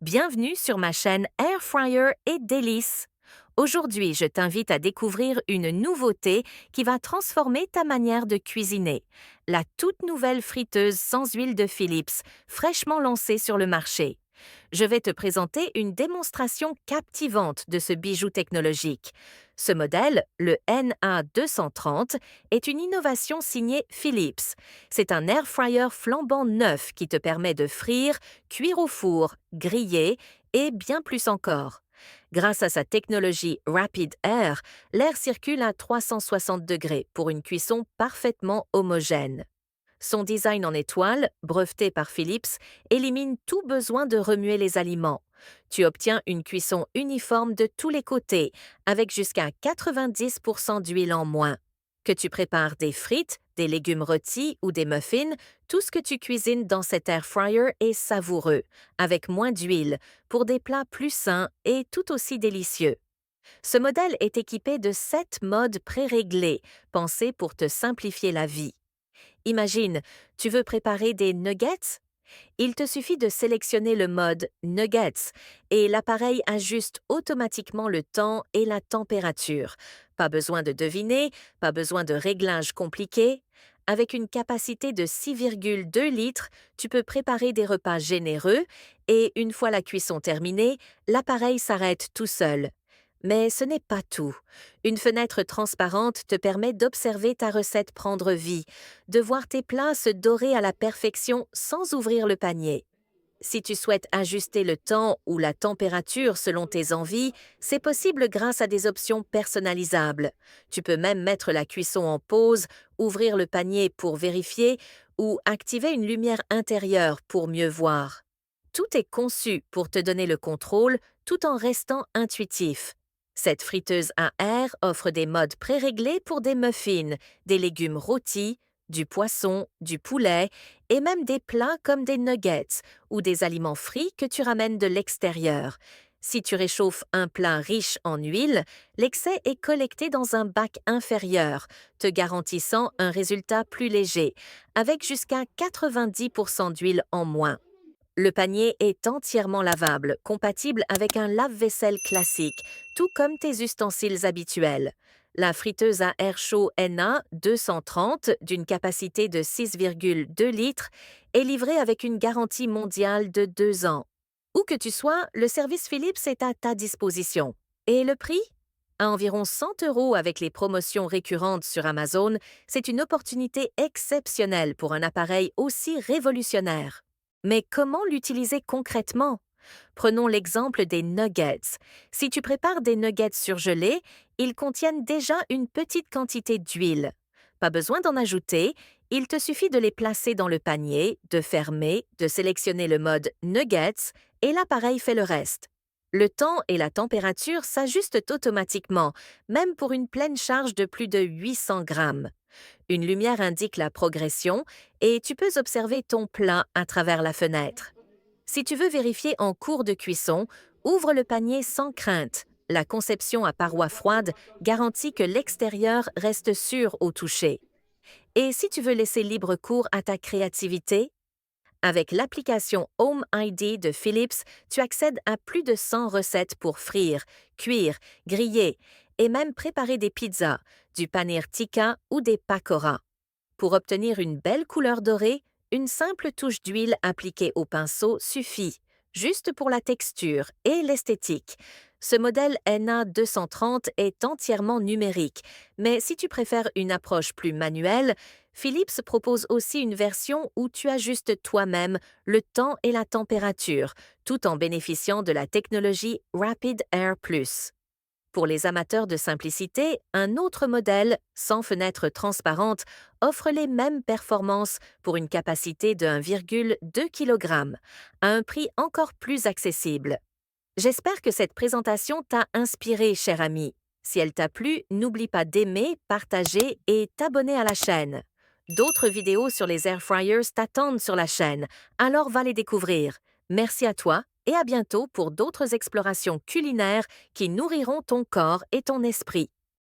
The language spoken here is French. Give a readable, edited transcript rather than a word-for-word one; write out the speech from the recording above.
Bienvenue sur ma chaîne Air Fryer et Délices. Aujourd'hui, je t'invite à découvrir une nouveauté qui va transformer ta manière de cuisiner. La toute nouvelle friteuse sans huile de Philips, fraîchement lancée sur le marché. Je vais te présenter une démonstration captivante de ce bijou technologique. Ce modèle, le NA230, est une innovation signée Philips. C'est un air fryer flambant neuf qui te permet de frire, cuire au four, griller et bien plus encore. Grâce à sa technologie Rapid Air, l'air circule à 360 degrés pour une cuisson parfaitement homogène. Son design en étoile, breveté par Philips, élimine tout besoin de remuer les aliments. Tu obtiens une cuisson uniforme de tous les côtés, avec jusqu'à 90% d'huile en moins. Que tu prépares des frites, des légumes rôtis ou des muffins, tout ce que tu cuisines dans cet air fryer est savoureux, avec moins d'huile, pour des plats plus sains et tout aussi délicieux. Ce modèle est équipé de 7 modes préréglés, pensés pour te simplifier la vie. Imagine, tu veux préparer des nuggets? Il te suffit de sélectionner le mode Nuggets et l'appareil ajuste automatiquement le temps et la température. Pas besoin de deviner, pas besoin de réglages compliqués. Avec une capacité de 6,2 litres, tu peux préparer des repas généreux et une fois la cuisson terminée, l'appareil s'arrête tout seul. Mais ce n'est pas tout. Une fenêtre transparente te permet d'observer ta recette prendre vie, de voir tes plats se dorer à la perfection sans ouvrir le panier. Si tu souhaites ajuster le temps ou la température selon tes envies, c'est possible grâce à des options personnalisables. Tu peux même mettre la cuisson en pause, ouvrir le panier pour vérifier ou activer une lumière intérieure pour mieux voir. Tout est conçu pour te donner le contrôle tout en restant intuitif. Cette friteuse à air offre des modes préréglés pour des muffins, des légumes rôtis, du poisson, du poulet et même des plats comme des nuggets ou des aliments frits que tu ramènes de l'extérieur. Si tu réchauffes un plat riche en huile, l'excès est collecté dans un bac inférieur, te garantissant un résultat plus léger, avec jusqu'à 90% d'huile en moins. Le panier est entièrement lavable, compatible avec un lave-vaisselle classique, tout comme tes ustensiles habituels. La friteuse à air chaud NA 230 d'une capacité de 6,2 litres est livrée avec une garantie mondiale de 2 ans. Où que tu sois, le service Philips est à ta disposition. Et le prix? À environ 100 € avec les promotions récurrentes sur Amazon, c'est une opportunité exceptionnelle pour un appareil aussi révolutionnaire. Mais comment l'utiliser concrètement? Prenons l'exemple des nuggets. Si tu prépares des nuggets surgelés, ils contiennent déjà une petite quantité d'huile. Pas besoin d'en ajouter, il te suffit de les placer dans le panier, de fermer, de sélectionner le mode nuggets et l'appareil fait le reste. Le temps et la température s'ajustent automatiquement, même pour une pleine charge de plus de 800 grammes. Une lumière indique la progression et tu peux observer ton plat à travers la fenêtre. Si tu veux vérifier en cours de cuisson, ouvre le panier sans crainte. La conception à parois froides garantit que l'extérieur reste sûr au toucher. Et si tu veux laisser libre cours à ta créativité, avec l'application Home ID de Philips, tu accèdes à plus de 100 recettes pour frire, cuire, griller et même préparer des pizzas, du panir tikka ou des pakora. Pour obtenir une belle couleur dorée, une simple touche d'huile appliquée au pinceau suffit, juste pour la texture et l'esthétique. Ce modèle NA230 est entièrement numérique, mais si tu préfères une approche plus manuelle, Philips propose aussi une version où tu ajustes toi-même le temps et la température, tout en bénéficiant de la technologie Rapid Air Plus. Pour les amateurs de simplicité, un autre modèle, sans fenêtre transparente, offre les mêmes performances pour une capacité de 1,2 kg, à un prix encore plus accessible. J'espère que cette présentation t'a inspiré, cher ami. Si elle t'a plu, n'oublie pas d'aimer, partager et t'abonner à la chaîne. D'autres vidéos sur les air fryers t'attendent sur la chaîne, alors va les découvrir. Merci à toi et à bientôt pour d'autres explorations culinaires qui nourriront ton corps et ton esprit.